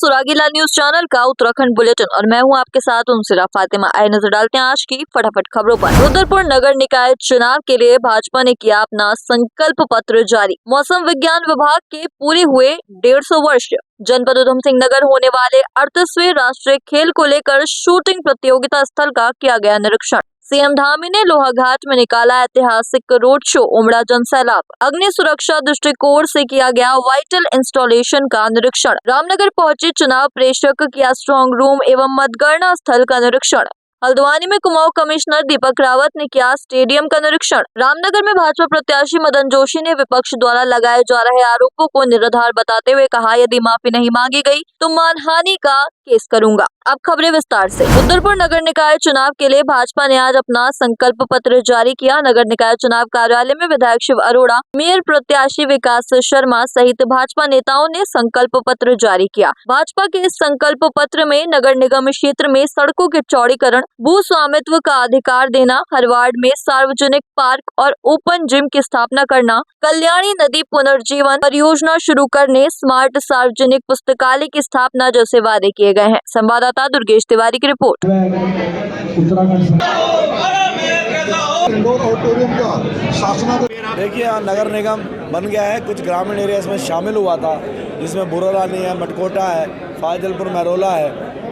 सुरागीला news channel का Uttarakhand bulletin और मैं हूं आपके साथ उनसिरा फातिमा। आए नजर डालते हैं आज की फटाफट खबरों पर। रुद्रपुर नगर निकाय चुनाव के लिए भाजपा ने किया अपना संकल्प पत्र जारी। मौसम विज्ञान विभाग के पूरे हुए 150 वर्ष। जनपद उधम सिंह नगर होने वाले 38वें राष्ट्रीय खेल को लेकर शूटिंग प्रतियोगिता स्थल का किया गया निरीक्षण। सीएम धामी ने लोहाघाट में निकाला ऐतिहासिक रोड शो। उमड़ा जन सैलाब। अग्नि सुरक्षा दृष्टिकोण से किया गया वाइटल इंस्टॉलेशन का निरीक्षण। रामनगर पहुंचे चुनाव प्रेक्षक, किया स्ट्रांग रूम एवं मतगणना स्थल का निरीक्षण। हल्द्वानी में कुमाऊं कमिश्नर दीपक रावत ने किया स्टेडियम का निरीक्षण। रामनगर में भाजपा प्रत्याशी मदन जोशी ने विपक्ष द्वारा लगाए जा रहे आरोपों को निराधार बताते हुए कहा, यदि माफी नहीं मांगी गई तो मानहानि का केस करूंगा। अब खबरें विस्तार से। रुद्रपुर नगर निकाय चुनाव के लिए भाजपा ने आज अपना संकल्प पत्र जारी किया। नगर निकाय चुनाव कार्यालय में विधायक शिव अरोड़ा, मेयर प्रत्याशी विकास शर्मा सहित भाजपा नेताओं ने संकल्प पत्र जारी किया। भाजपा के इस संकल्प पत्र में नगर निगम क्षेत्र में सड़कों के चौड़ीकरण, भू स्वामित्व का अधिकार देना, हर वार्ड में सार्वजनिक पार्क और ओपन जिम की स्थापना करना, कल्याणी नदी पुनर्जीवन परियोजना शुरू करने, स्मार्ट सार्वजनिक पुस्तकालय की स्थापना जैसे वादे किए गए हैं। संवाददाता दुर्गेश तिवारी की रिपोर्ट। देखिए, यहाँ नगर निगम बन गया है, कुछ ग्रामीण एरिया इसमें शामिल हुआ था, जिसमें बुरारानी है, मटकोटा है, फाजिलपुर मैरोला है,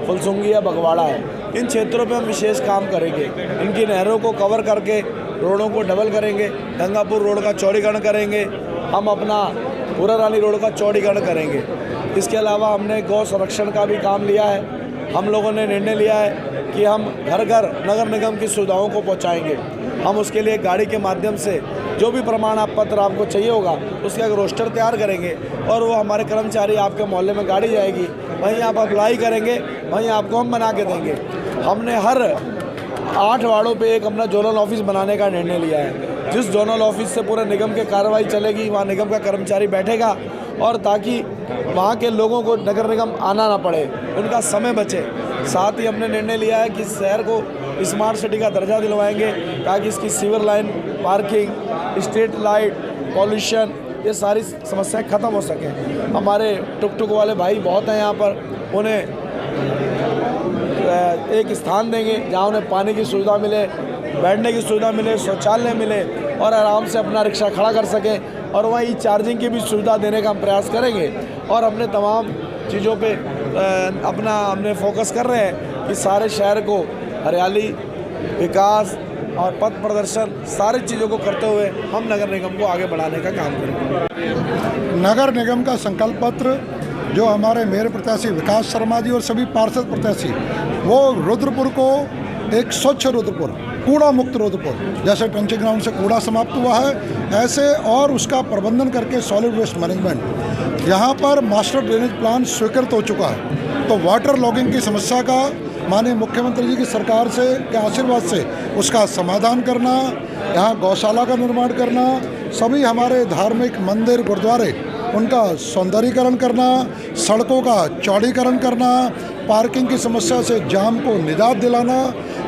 फुलसुंगी है, बगवाड़ा है। इन क्षेत्रों पे हम विशेष काम करेंगे। इनकी नहरों को कवर करके रोडों को डबल करेंगे, गंगापुर रोड का चौड़ीकरण करेंगे, हम अपना बुरारानी रोड का चौड़ीकरण करेंगे। इसके अलावा हमने गौ संरक्षण का भी काम लिया है। हम लोगों ने निर्णय लिया है कि हम घर घर नगर निगम की सुविधाओं को पहुंचाएंगे। हम उसके लिए गाड़ी के माध्यम से जो भी प्रमाण पत्र आपको चाहिए होगा उसका एक रोस्टर तैयार करेंगे और वो हमारे कर्मचारी आपके मोहल्ले में गाड़ी जाएगी, वहीं आप अप्लाई करेंगे, वहीं आपको हम बना के देंगे। हमने हर 8 वार्डों पे एक अपना जोनल ऑफिस बनाने का निर्णय लिया है। जिस जोनल ऑफिस से पूरे निगम की कार्रवाई चलेगी, वहाँ निगम का कर्मचारी बैठेगा और ताकि वहाँ के लोगों को नगर निगम आना ना पड़े, उनका समय बचे। साथ ही हमने निर्णय लिया है कि शहर को स्मार्ट सिटी का दर्जा दिलवाएंगे ताकि इसकी sewer line, parking, street light, pollution, ये सारी समस्याएं ख़त्म हो सकें। हमारे टुक टुक वाले भाई बहुत हैं यहाँ पर, उन्हें एक स्थान देंगे जहाँ उन्हें पानी की सुविधा मिले, बैठने की सुविधा मिले, शौचालय मिले और आराम से अपना रिक्शा खड़ा कर सकें और वहीं चार्जिंग की भी सुविधा देने का हम प्रयास करेंगे। और हमने तमाम चीज़ों पे हमने फोकस कर रहे हैं कि सारे शहर को हरियाली, विकास और पथ प्रदर्शन सारी चीज़ों को करते हुए हम नगर निगम को आगे बढ़ाने का काम करेंगे। नगर निगम का संकल्प पत्र जो हमारे मेयर प्रत्याशी विकास शर्मा जी और सभी पार्षद प्रत्याशी, वो रुद्रपुर को एक स्वच्छ रुद्रपुर, कूड़ा मुक्त रुद्रपुर, जैसे टंची ग्राउंड से कूड़ा समाप्त हुआ है, ऐसे और उसका प्रबंधन करके सॉलिड वेस्ट मैनेजमेंट, यहाँ पर मास्टर ड्रेनेज प्लान स्वीकृत हो चुका है। तो वाटर लॉगिंग की समस्या का माननीय मुख्यमंत्री जी की सरकार से के आशीर्वाद से उसका समाधान करना, यहाँ गौशाला का निर्माण करना, सभी हमारे धार्मिक मंदिर गुरुद्वारे उनका सौंदर्यीकरण करना, सड़कों का चौड़ीकरण करना, पार्किंग की समस्या से जाम को निजात दिलाना,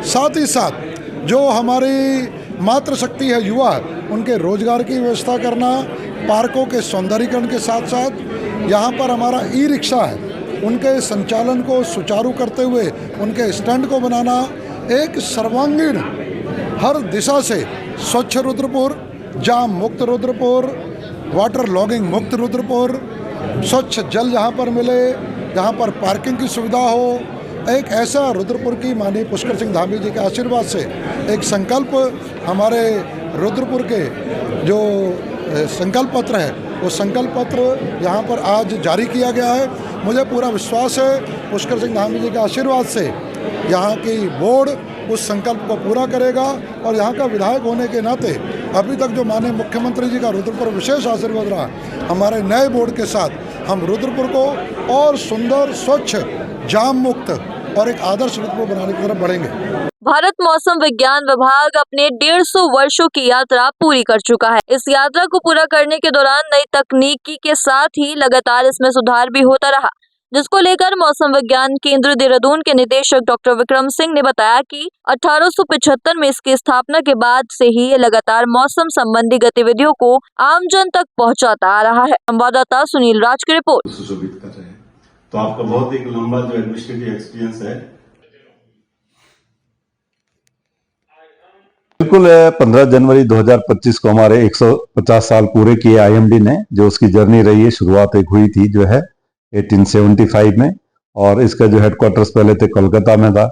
साथ ही साथ जो हमारी मातृशक्ति है युवा, उनके रोजगार की व्यवस्था करना, पार्कों के सौंदर्यीकरण के साथ साथ यहाँ पर हमारा ई रिक्शा है, उनके संचालन को सुचारू करते हुए उनके स्टैंड को बनाना, एक सर्वांगीण हर दिशा से स्वच्छ रुद्रपुर, जाम मुक्त रुद्रपुर, वाटर लॉगिंग मुक्त रुद्रपुर, स्वच्छ जल जहाँ पर मिले, जहाँ पर पार्किंग की सुविधा हो, एक ऐसा रुद्रपुर की माननीय पुष्कर सिंह धामी जी के आशीर्वाद से एक संकल्प हमारे रुद्रपुर के जो संकल्प पत्र है, वो संकल्प पत्र यहाँ पर आज जारी किया गया है। मुझे पूरा विश्वास है पुष्कर सिंह धामी जी के आशीर्वाद से यहाँ की बोर्ड उस संकल्प को पूरा करेगा और यहाँ का विधायक होने के नाते अभी तक जो माननीय मुख्यमंत्री जी का रुद्रपुर विशेष आशीर्वाद रहा, हमारे नए बोर्ड के साथ हम रुद्रपुर को और सुंदर, स्वच्छ, जाम मुक्त और एक आदर्श रुद्रपुर बनाने की तरफ बढ़ेंगे। भारत मौसम विज्ञान विभाग अपने 150 वर्षों की यात्रा पूरी कर चुका है। इस यात्रा को पूरा करने के दौरान नई तकनीकी के साथ ही लगातार इसमें सुधार भी होता रहा, जिसको लेकर मौसम विज्ञान केंद्र देहरादून के निदेशक डॉक्टर विक्रम सिंह ने बताया कि 1875 में इसकी स्थापना के बाद से ही ये लगातार मौसम संबंधी गतिविधियों को आमजन तक पहुंचाता आ रहा है। संवाददाता सुनील राज की रिपोर्ट। तो आपका बहुत एक लंबा जो एडमिनिस्ट्रेटिव एक्सपीरियंस है। बिल्कुल 15 जनवरी 2025 को हमारे 150 साल पूरे किए आईएमडी ने। जो उसकी जर्नी रही है, शुरुआत एक हुई थी जो है 1875 में, और इसका जो हेडक्वार्टर्स पहले थे कोलकाता में था।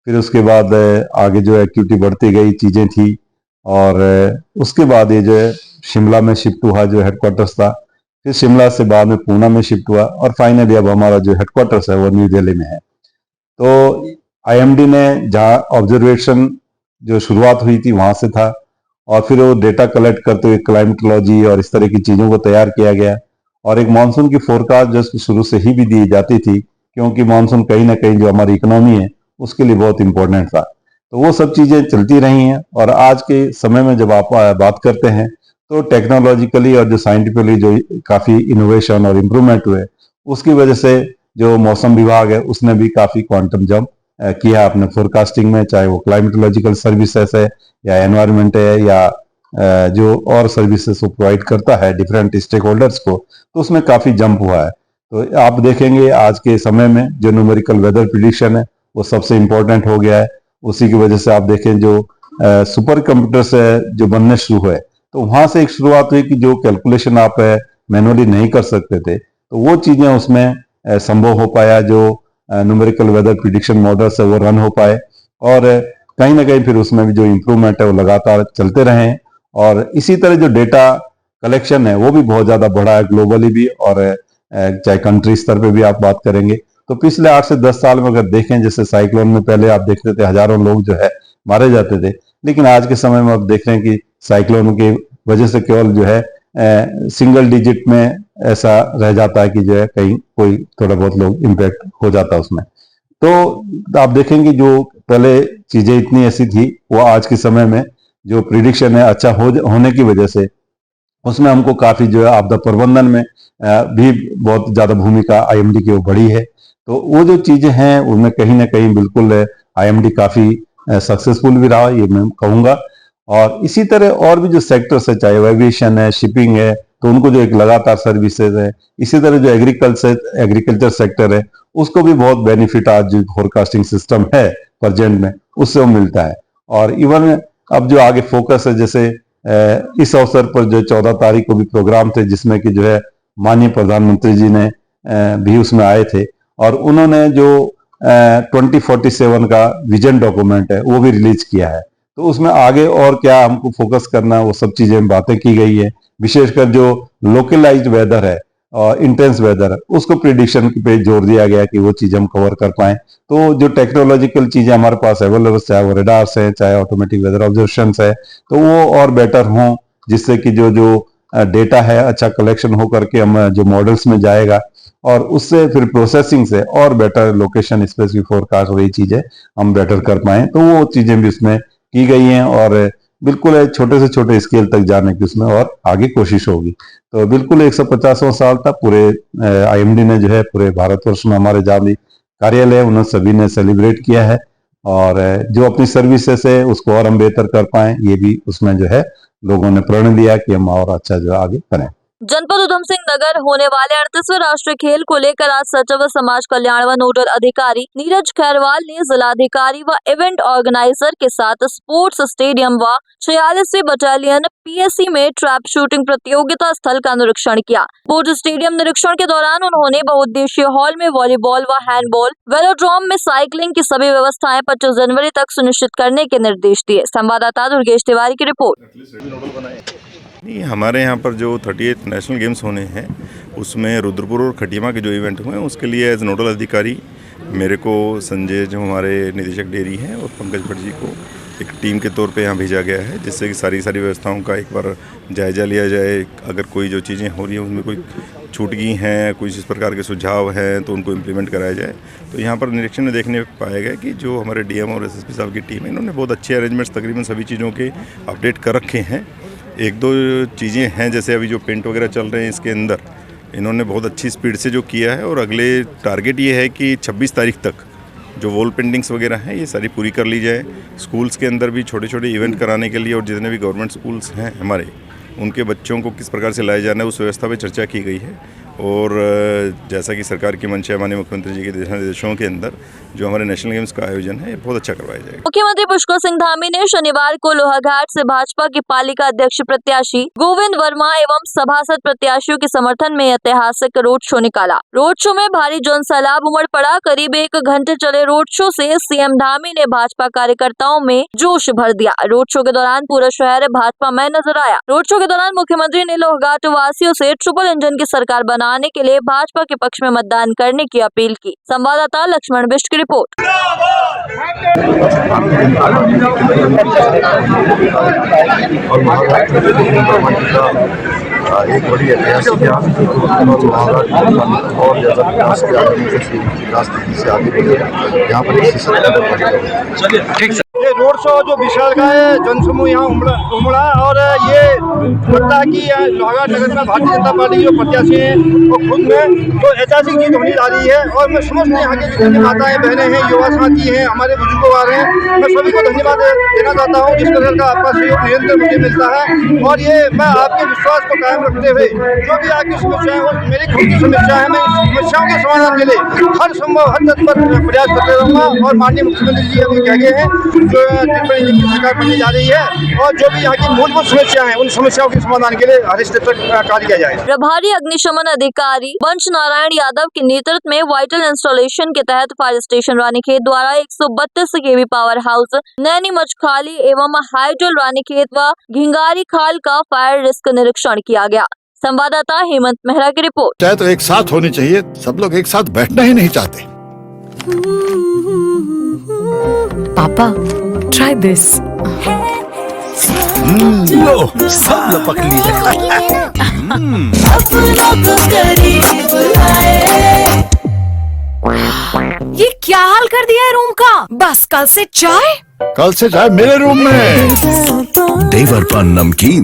फिर उसके बाद आगे जो एक्टिविटी बढ़ती गई, चीजें थी, और उसके बाद ये जो है शिमला में शिफ्ट हुआ जो हेडक्वार्टर्स था। फिर शिमला से बाद में पूना में शिफ्ट हुआ, और फाइनली अब हमारा जो हेडक्वार्टर्स है वो न्यू दिल्ली में है। तो आईएमडी ने जहाँ ऑब्जर्वेशन जो शुरुआत हुई थी वहां से था, और फिर वो डेटा कलेक्ट करते हुए क्लाइमेटोलॉजी और इस तरह की चीजों को तैयार किया गया। और एक मानसून की फोरकास्ट जो शुरू से ही भी दी जाती थी, क्योंकि मानसून कहीं ना कहीं जो हमारी इकोनॉमी है उसके लिए बहुत इंपॉर्टेंट था। तो वो सब चीजें चलती रही हैं। और आज के समय में जब आप बात करते हैं तो टेक्नोलॉजिकली और जो साइंटिफिकली जो काफी इनोवेशन और इम्प्रूवमेंट हुए, उसकी वजह से जो मौसम विभाग है उसने भी काफी क्वांटम जंप किया अपने फोरकास्टिंग में, चाहे वो क्लाइमेटोलॉजिकल सर्विसेज है या एनवायरनमेंट है या जो और सर्विसेज वो प्रोवाइड करता है डिफरेंट स्टेक होल्डर्स को, तो उसमें काफी जंप हुआ है। तो आप देखेंगे आज के समय में जो न्यूमेरिकल वेदर प्रिडिक्शन है वो सबसे इम्पोर्टेंट हो गया है। उसी की वजह से आप देखें जो सुपर कंप्यूटर्स है जो बनने शुरू हुए, तो वहां से एक शुरुआत हुई कि जो कैलकुलेशन आप मैनुअली नहीं कर सकते थे, तो वो चीजें उसमें संभव हो पाया। जो न्यूमेरिकल वेदर प्रिडिक्शन मॉडल्स है वो रन हो पाए, और कहीं ना कहीं फिर उसमें भी जो इम्प्रूवमेंट है वो लगातार चलते रहे हैं। और इसी तरह जो डेटा कलेक्शन है वो भी बहुत ज्यादा बढ़ा है ग्लोबली भी, और चाहे कंट्री स्तर पे भी आप बात करेंगे तो पिछले 8 से 10 साल में अगर देखें, जैसे साइक्लोन में पहले आप देखते थे हजारों लोग जो है मारे जाते थे, लेकिन आज के समय में आप देख रहे हैं कि साइक्लोन की वजह से केवल जो है सिंगल डिजिट में ऐसा रह जाता है कि जो है कहीं कोई थोड़ा बहुत लोग इम्पैक्ट हो जाता है उसमें। तो आप देखेंगे जो पहले चीजें इतनी ऐसी थी, वो आज के समय में जो प्रिडिक्शन है अच्छा होने की वजह से उसमें हमको काफी जो है आपदा प्रबंधन में भी बहुत ज्यादा भूमिका आईएमडी की बढ़ी है। तो वो जो चीजें हैं उनमें कहीं ना कहीं बिल्कुल आईएमडी काफी सक्सेसफुल भी रहा, ये मैं कहूंगा। और इसी तरह और भी जो सेक्टर्स है, चाहे एविएशन है, शिपिंग है, तो उनको जो एक लगातार सर्विसेज है। इसी तरह जो एग्रीकल्चर सेक्टर है उसको भी बहुत बेनिफिट आज जो फोरकास्टिंग सिस्टम है प्रेजेंट में उससे वो मिलता है। और इवन अब जो आगे फोकस है, जैसे इस अवसर पर जो 14 तारीख को भी प्रोग्राम थे जिसमें कि जो है माननीय प्रधानमंत्री जी ने भी उसमें आए थे, और उन्होंने जो 2047 का विजन डॉक्यूमेंट है वो भी रिलीज किया है। तो उसमें आगे और क्या हमको फोकस करना है वो सब चीजें बातें की गई है। विशेषकर जो लोकलाइज्ड वेदर है और इंटेंस वेदर है उसको प्रिडिक्शन पे जोर दिया गया कि वो चीज हम कवर कर पाए। तो जो टेक्नोलॉजिकल चीजें हमारे पास अवेलेबल, चाहे वो रेडार्स है, चाहे ऑटोमेटिक वेदर ऑब्जर्वेशन है, तो वो और बेटर हों, जिससे कि जो डेटा है अच्छा कलेक्शन हो करके हम जो मॉडल्स में जाएगा, और उससे फिर प्रोसेसिंग से और बेटर लोकेशन स्पेसिफिक फोरकास्ट वही चीजें हम बेटर कर पाए। तो वो चीजें भी उसमें की गई हैं, और बिल्कुल छोटे से छोटे स्केल तक जाने की उसमें और आगे कोशिश होगी। तो बिल्कुल 150वां साल तक पूरे आईएमडी ने जो है पूरे भारतवर्ष में हमारे जहाँ भी कार्यालय है उन्होंने सभी ने सेलिब्रेट किया है, और जो अपनी सर्विसेज है उसको और हम बेहतर कर पाए, ये भी उसमें जो है लोगों ने प्रण लिया कि हम और अच्छा जो आगे करें। जनपद उधम सिंह नगर होने वाले 38वें राष्ट्रीय खेल को लेकर आज सचिव समाज कल्याण व नोडल अधिकारी नीरज खैरवाल ने जिलाधिकारी व इवेंट ऑर्गेनाइजर के साथ स्पोर्ट्स स्टेडियम व 46वीं बटालियन पीएससी में ट्रैप शूटिंग प्रतियोगिता स्थल का निरीक्षण किया। स्पोर्ट्स स्टेडियम निरीक्षण के दौरान उन्होंने बहुउद्देशीय हॉल में वॉलीबॉल व हैंडबॉल, वेलोड्रोम में साइकिलिंग की सभी व्यवस्थाएं 25 जनवरी तक सुनिश्चित करने के निर्देश दिए। संवाददाता दुर्गेश तिवारी की रिपोर्ट। नहीं, हमारे यहाँ पर जो 38 नेशनल गेम्स होने हैं उसमें रुद्रपुर और खटीमा के जो इवेंट हुए हैं उसके लिए एज नोडल अधिकारी मेरे को संजय जो हमारे निदेशक डेयरी हैं और पंकज भट्ट जी को एक टीम के तौर पे यहाँ भेजा गया है, जिससे कि सारी व्यवस्थाओं का एक बार जायज़ा लिया जाए। अगर कोई जो चीज़ें हो रही हैं उसमें कोई छूट गई हैं, कुछ इस प्रकार के सुझाव हैं तो उनको इम्प्लीमेंट कराया जाए। तो यहाँ पर निरीक्षण में देखने पाया गया कि जो हमारे डीएम और एसएसपी साहब की टीम है इन्होंने बहुत अच्छे अरेंजमेंट्स तकरीबन सभी चीज़ों के अपडेट कर रखे हैं। एक दो चीज़ें हैं जैसे अभी जो पेंट वगैरह चल रहे हैं इसके अंदर इन्होंने बहुत अच्छी स्पीड से जो किया है, और अगले टारगेट ये है कि 26 तारीख तक जो वॉल पेंटिंग्स वगैरह हैं ये सारी पूरी कर ली जाए। स्कूल्स के अंदर भी छोटे छोटे इवेंट कराने के लिए और जितने भी गवर्नमेंट स्कूल्स हैं हमारे उनके बच्चों को किस प्रकार से लाया जाना है उस व्यवस्था पे चर्चा की गई है। और जैसा कि सरकार की मंशा है, माननीय मुख्यमंत्री जी के दिशा निर्देशों के अंदर जो हमारे नेशनल गेम्स का आयोजन है, ये बहुत अच्छा करवाया जाएगा। मुख्यमंत्री पुष्कर सिंह धामी ने शनिवार को लोहाघाट से भाजपा के पालिका अध्यक्ष प्रत्याशी गोविंद वर्मा एवं सभासद प्रत्याशियों के समर्थन में ऐतिहासिक रोड शो निकाला। रोड शो में भारी जनसैलाब उमड़ पड़ा। करीब 1 घंटे चले रोड शो से सीएम धामी ने भाजपा कार्यकर्ताओं में जोश भर दिया। रोड शो के दौरान पूरा शहर भाजपा में नजर आया। रोड शो के दौरान मुख्यमंत्री ने लोहाघाट वासियों से ट्रिपल इंजन की सरकार बनाने के लिए भाजपा के पक्ष में मतदान करने की अपील की। संवाददाता लक्ष्मण बिष्ट की रिपोर्ट। एक बड़ी ऐतिहासिक और जैसा विकास के आगे राजनीति से आगे बढ़ेगा, यहाँ पर एक शीर्षक ये रोड शो जो विशालकाय जनसमूह यहाँ उमड़ा और ये लगता है कि लोहाघाट नगर में भारतीय जनता पार्टी के जो प्रत्याशी हैं वो खुद में तो ऐतिहासिक जीत होने जा रही है। और मैं समस्त यहाँ के जितनी माताएं बहनें हैं, युवा साथी हैं, हमारे बुजुर्गों हैं, मैं सभी को धन्यवाद देना चाहता हूँ जिस तरह का आपका सहयोग निरंतर मुझे मिलता है। और ये मैं आपके विश्वास को कायम रखते हुए जो भी आपकी समस्या है, मेरी खुद की समस्या है, मैं समस्याओं के समाधान के लिए हर संभव हद तक प्रयास करते रहूँगा। और माननीय मुख्यमंत्री जी अभी कह गए हैं जो ट्रिपल इंजन की सरकार बनने जा रही है और जो भी यहाँ की मूलभूत समस्या है उन समस्याओं के समाधान के लिए हर स्टेप तक कार्य किया जाएगा। प्रभारी अग्निशमन अधिकारी वंश नारायण यादव के नेतृत्व में वाइटल इंस्टॉलेशन के तहत फायर स्टेशन रानीखेत द्वारा 132 केवी पावर हाउस, नैनी मचखाली एवं हाइड्रल रानीखेत व घिंगारी खाल का फायर रिस्क निरीक्षण किया गया। संवाददाता हेमंत मेहरा की रिपोर्ट। चाहे तो एक साथ होनी चाहिए, सब लोग एक साथ बैठना ही नहीं चाहते। पापा, try this. लो, सब लपक लिए। ये क्या हाल कर दिया है रूम का? बस कल से चाय मेरे रूम में। देवर पान नमकीन।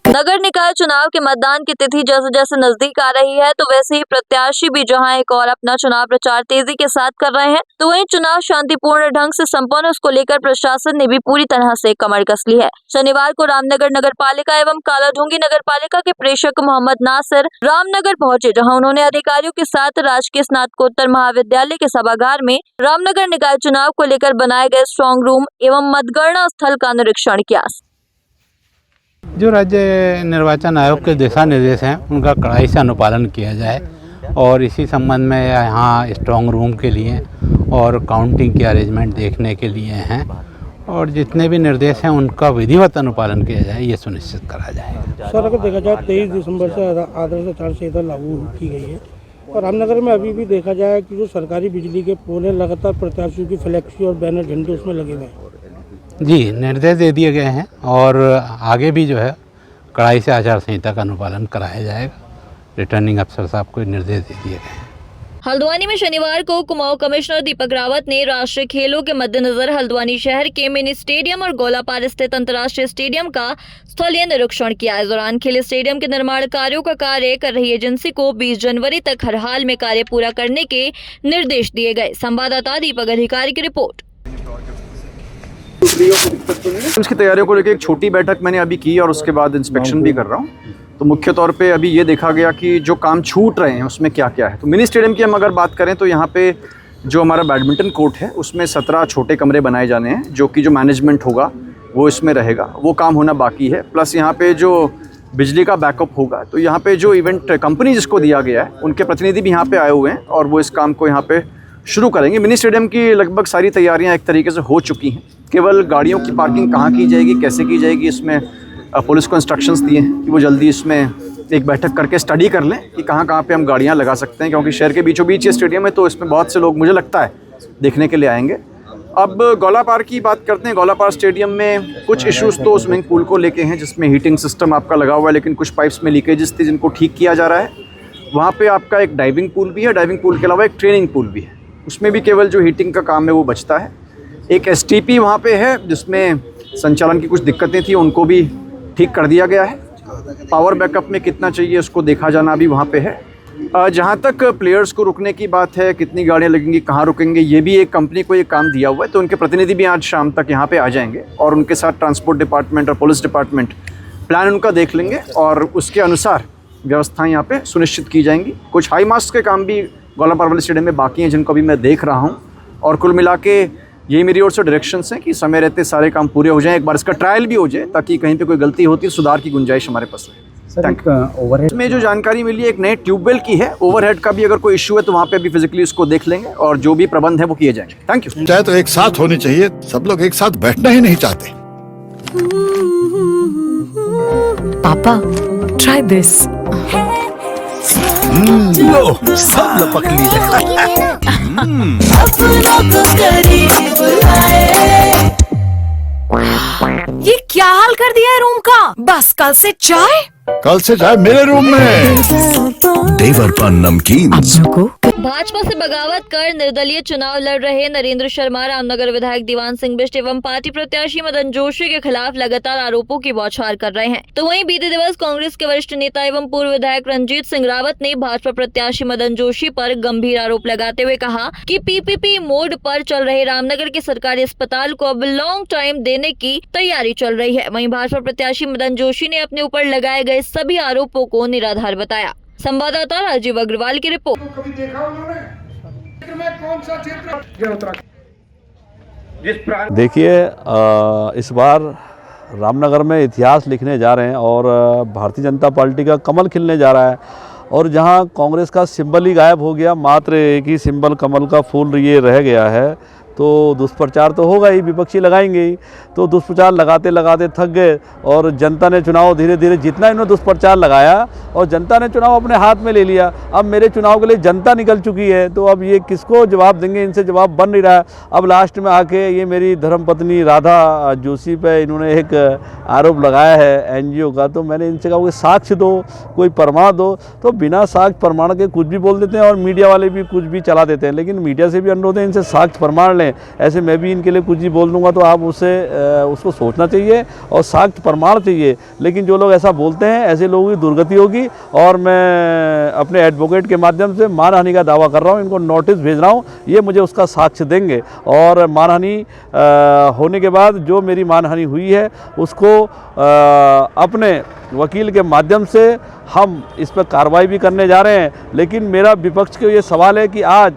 नगर निकाय चुनाव के मतदान की तिथि जैसे जैसे नजदीक आ रही है तो वैसे ही प्रत्याशी भी जहां एक और अपना चुनाव प्रचार तेजी के साथ कर रहे हैं, तो वहीं चुनाव शांतिपूर्ण ढंग से संपन्न उसको लेकर प्रशासन ने भी पूरी तरह से कमर कस ली है। शनिवार को रामनगर नगर पालिका एवं कालाढूंगी नगर पालिका के प्रेषक मोहम्मद नासिर रामनगर पहुंचे, जहां उन्होंने अधिकारियों के साथ राजकीय स्नातकोत्तर महाविद्यालय के सभागार में रामनगर निकाय चुनाव को लेकर बनाए गए स्ट्रॉन्ग रूम एवं मतगणना स्थल का निरीक्षण किया। जो राज्य निर्वाचन आयोग के दिशा निर्देश हैं उनका कड़ाई से अनुपालन किया जाए और इसी संबंध में यहाँ स्ट्रॉन्ग रूम के लिए और काउंटिंग के अरेंजमेंट देखने के लिए हैं और जितने भी निर्देश हैं उनका विधिवत अनुपालन किया जाए, ये सुनिश्चित करा जाए। सर, अगर देखा जाए 23 दिसंबर से आदर्श आचार संहिता लागू की गई है और रामनगर में अभी भी देखा जाए कि जो सरकारी बिजली के पोल हैं लगातार प्रत्याशियों की फ्लैक्सी और बैनर झंडे उसमें लगे हुए हैं। जी, निर्देश दे दिए गए हैं और आगे भी जो है कड़ाई से आचार संहिता का अनुपालन कराया जाएगा। रिटर्निंग अफसर साहब को निर्देश दे दिए गए हैं। हल्द्वानी में शनिवार को कुमाऊं कमिश्नर दीपक रावत ने राष्ट्रीय खेलों के मद्देनजर हल्द्वानी शहर के मिनी स्टेडियम और गोलापार स्थित अंतर्राष्ट्रीय स्टेडियम का स्थलीय निरीक्षण किया। इस दौरान खेल स्टेडियम के निर्माण कार्यों का कार्य कर रही एजेंसी को 20 जनवरी तक हर हाल में कार्य पूरा करने के निर्देश दिए गए। संवाददाता दीपक अधिकारी की रिपोर्ट। इसकी तैयारियों को लेकर एक छोटी बैठक मैंने अभी की और उसके बाद इंस्पेक्शन भी कर रहा हूँ। तो मुख्य तौर पे अभी ये देखा गया कि जो काम छूट रहे हैं उसमें क्या क्या है। तो मिनी स्टेडियम की हम अगर बात करें तो यहाँ पे जो हमारा बैडमिंटन कोर्ट है उसमें 17 छोटे कमरे बनाए जाने हैं, जो कि जो मैनेजमेंट होगा वो इसमें रहेगा, वो काम होना बाकी है। प्लस यहाँ पे जो बिजली का बैकअप होगा, तो यहाँ पे जो इवेंट कंपनी जिसको दिया गया है उनके प्रतिनिधि भी यहाँ पे आए हुए हैं और वो इस काम को यहाँ पे शुरू करेंगे। मिनी स्टेडियम की लगभग सारी तैयारियां एक तरीके से हो चुकी हैं। केवल गाड़ियों की पार्किंग कहाँ की जाएगी, कैसे की जाएगी, इसमें पुलिस को इंस्ट्रक्शंस दिए हैं कि वो जल्दी इसमें एक बैठक करके स्टडी कर लें कि कहाँ कहाँ पे हम गाड़ियाँ लगा सकते हैं, क्योंकि शहर के बीचों बीच ये स्टेडियम है तो इसमें बहुत से लोग मुझे लगता है देखने के लिए आएंगे। अब गोलापार की बात करते हैं। गोलापार स्टेडियम में कुछ इश्यूज़ तो स्विमिंग पूल को लेके हैं, जिसमें हीटिंग सिस्टम आपका लगा हुआ है लेकिन कुछ पाइप्स में लीकेजेस थी जिनको ठीक किया जा रहा है। वहाँ पर आपका एक डाइविंग पूल भी है, डाइविंग पूल के अलावा एक ट्रेनिंग पूल भी है, उसमें भी केवल जो हीटिंग का काम है वो बचता है। एक STP वहाँ पे है जिसमें संचालन की कुछ दिक्कतें थी, उनको भी ठीक कर दिया गया है। पावर बैकअप में कितना चाहिए उसको देखा जाना भी वहाँ पे है। जहाँ तक प्लेयर्स को रुकने की बात है, कितनी गाड़ियाँ लगेंगी, कहाँ रुकेंगे, ये भी एक कंपनी को ये काम दिया हुआ है। तो उनके प्रतिनिधि भी आज शाम तक यहाँ पे आ जाएंगे और उनके साथ ट्रांसपोर्ट डिपार्टमेंट और पुलिस डिपार्टमेंट प्लान उनका देख लेंगे और उसके अनुसार व्यवस्थाएं यहाँ पे सुनिश्चित की जाएंगी। कुछ हाई मास्ट के काम भी गोला पारवली स्टेडियम में बाकी हैं जिनको अभी मैं देख रहा हूँ, और कुल मिला के यही मेरी ओर से डायरेक्शंस हैं कि समय रहते सारे काम पूरे हो जाएं, एक बार इसका ट्रायल भी हो जाए ताकि कहीं पे कोई गलती होती है सुधार की गुंजाइश हमारे पास रहे। ओवरहेड में जो जानकारी मिली है एक नए ट्यूबवेल की है, ओवरहेड का भी अगर कोई इश्यू है तो वहाँ पे भी फिजिकली उसको देख लेंगे और जो भी प्रबंध है वो किए जाएंगे। Thank you. चाहे तो एक साथ होनी चाहिए, सब लोग एक साथ बैठना ही नहीं चाहते। पापा ट्राई दिस। लो सब लपक लिए। ये क्या हाल कर दिया है रूम का? बस कल से चाय। कल से चाय मेरे रूम में। देवर पान नमकीन। भाजपा से बगावत कर निर्दलीय चुनाव लड़ रहे नरेंद्र शर्मा रामनगर विधायक दीवान सिंह बिष्ट एवं पार्टी प्रत्याशी मदन जोशी के खिलाफ लगातार आरोपों की बौछार कर रहे हैं। तो वहीं बीते दिवस कांग्रेस के वरिष्ठ नेता एवं पूर्व विधायक रंजीत सिंह रावत ने भाजपा प्रत्याशी मदन जोशी पर गंभीर आरोप लगाते हुए कहा कि पीपीपी मोड पर चल रहे रामनगर के सरकारी अस्पताल को अब लॉन्ग टाइम देने की तैयारी चल रही है। वहीं भाजपा प्रत्याशी मदन जोशी ने अपने ऊपर लगाए गए सभी आरोपों को निराधार बताया। संवाददाता राजीव अग्रवाल की रिपोर्ट। कभी देखा उन्होंने में कौन सा क्षेत्र? देखिए, इस बार रामनगर में इतिहास लिखने जा रहे हैं और भारतीय जनता पार्टी का कमल खिलने जा रहा है। और जहां कांग्रेस का सिंबल ही गायब हो गया, मात्र एक ही सिंबल कमल का फूल ये रह गया है, तो दुष्प्रचार तो होगा ही, विपक्षी लगाएंगे ही। तो दुष्प्रचार लगाते लगाते थक गए और जनता ने चुनाव धीरे धीरे जितना इन्होंने दुष्प्रचार लगाया और जनता ने चुनाव अपने हाथ में ले लिया। अब मेरे चुनाव के लिए जनता निकल चुकी है, तो अब ये किसको जवाब देंगे, इनसे जवाब बन नहीं रहा है। अब लास्ट में आके ये मेरी धर्मपत्नी राधा जोशी पे इन्होंने एक आरोप लगाया है एनजीओ का, तो मैंने इनसे कहा कि साक्ष्य दो, कोई प्रमाण दो। तो बिना साक्ष्य प्रमाण के कुछ भी बोल देते हैं और मीडिया वाले भी कुछ भी चला देते हैं। लेकिन मीडिया से भी अनुरोध है, इनसे साक्ष्य प्रमाण लें। ऐसे मैं भी इनके लिए कुछ भी बोल दूंगा तो आप उसको सोचना चाहिए और साक्ष्य प्रमाण चाहिए। लेकिन जो लोग ऐसा बोलते हैं, ऐसे लोगों की दुर्गति होगी। और मैं अपने एडवोकेट के माध्यम से मानहानि का दावा कर रहा हूँ, इनको नोटिस भेज रहा हूँ, ये मुझे उसका साक्ष्य देंगे। और मानहानि होने के बाद जो मेरी मानहानि हुई है उसको अपने वकील के माध्यम से हम इस पर कार्रवाई भी करने जा रहे हैं। लेकिन मेरा विपक्ष को ये सवाल है कि आज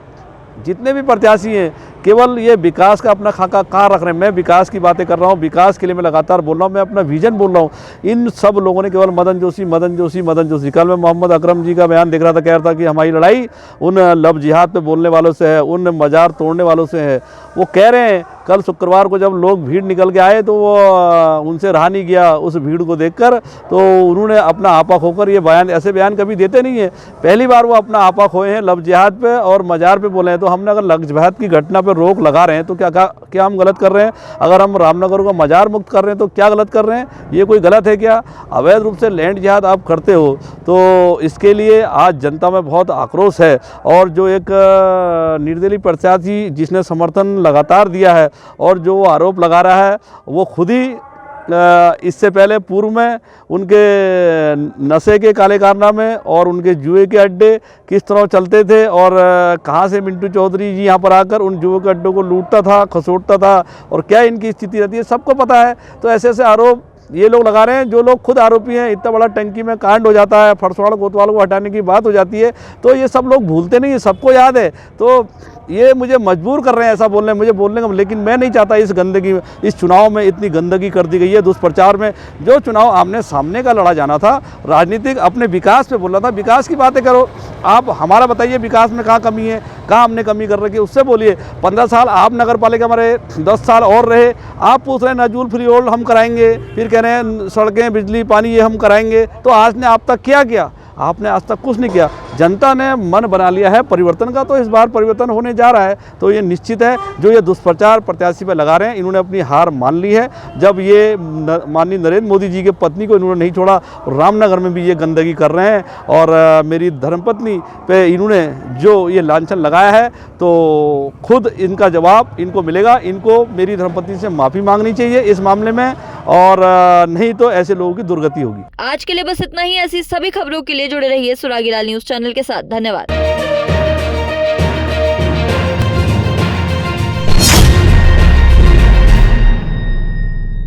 जितने भी प्रत्याशी हैं केवल ये विकास का अपना खाका कहाँ रख रहे हैं। मैं विकास की बातें कर रहा हूँ, विकास के लिए मैं लगातार बोल रहा हूँ, मैं अपना विजन बोल रहा हूँ। इन सब लोगों ने केवल मदन जोशी मदन जोशी मदन जोशी। कल मैं मोहम्मद अकरम जी का बयान देख रहा था, कह रहा था कि हमारी लड़ाई उन लव जिहाद पे बोलने वालों से है, उन मजार तोड़ने वालों से है। वो कह रहे हैं, कल शुक्रवार को जब लोग भीड़ निकल के आए तो वो उनसे रहा नहीं गया उस भीड़ को देखकर, तो उन्होंने अपना आपा खोकर ये बयान, ऐसे बयान कभी देते नहीं है, पहली बार वो अपना आपा खोए हैं लव जिहाद पे और मजार पे बोले हैं। तो हमने अगर लव जिहाद की घटना पे रोक लगा रहे हैं तो क्या हम गलत कर रहे हैं? अगर हम रामनगर को मजार मुक्त कर रहे हैं तो क्या गलत कर रहे हैं? ये कोई गलत है क्या? अवैध रूप से लैंड जिहाद आप करते हो, तो इसके लिए आज जनता में बहुत आक्रोश है। और जो एक निर्दलीय प्रत्याशी जिसने समर्थन लगातार दिया है और जो आरोप लगा रहा है, वो खुद ही इससे पहले पूर्व में उनके नशे के काले कारनामे और उनके जुए के अड्डे किस तरह चलते थे और कहां से मिंटू चौधरी जी यहां पर आकर उन जुए के अड्डों को लूटता था, खसोटता था और क्या इनकी स्थिति रहती है, सबको पता है। तो ऐसे ऐसे आरोप ये लोग लगा रहे हैं जो लोग खुद आरोपी हैं। इतना बड़ा टंकी में कांड हो जाता है, फरसवाड़ा कोतवाल को हटाने की बात हो जाती है, तो ये सब लोग भूलते नहीं है, सबको याद है। तो ये मुझे मजबूर कर रहे हैं ऐसा बोलने, मुझे बोलने का, लेकिन मैं नहीं चाहता इस गंदगी में, इस चुनाव में इतनी गंदगी कर दी गई है दुष्प्रचार में। जो चुनाव आमने सामने का लड़ा जाना था, राजनीतिक अपने विकास पे बोलना था, विकास की बातें करो। आप हमारा बताइए विकास में कहाँ कमी है, कहाँ हमने कमी कर रखी है, उससे बोलिए। 15 साल आप नगर पालिका में रहे, 10 साल और रहे, आप पूछ रहे हैं नजूल फ्री रोड हम कराएंगे, फिर कह रहे हैं सड़कें बिजली पानी ये हम कराएंगे। तो आज ने आप तक क्या किया? आपने आज तक कुछ नहीं किया। जनता ने मन बना लिया है परिवर्तन का, तो इस बार परिवर्तन होने जा रहा है। तो ये निश्चित है, जो ये दुष्प्रचार प्रत्याशी पे लगा रहे हैं, इन्होंने अपनी हार मान ली है। जब ये माननीय नरेंद्र मोदी जी के पत्नी को इन्होंने नहीं छोड़ा, रामनगर में भी ये गंदगी कर रहे हैं और मेरी धर्मपत्नी पे इन्होंने जो ये लांछन लगाया है, तो खुद इनका जवाब इनको मिलेगा। इनको मेरी धर्मपत्नी से माफ़ी मांगनी चाहिए इस मामले में, और नहीं तो ऐसे लोगों की दुर्गति होगी। आज के लिए बस इतना ही। ऐसी सभी खबरों के लिए जुड़े रहिए सुरागीलाल न्यूज चैनल के साथ। धन्यवाद।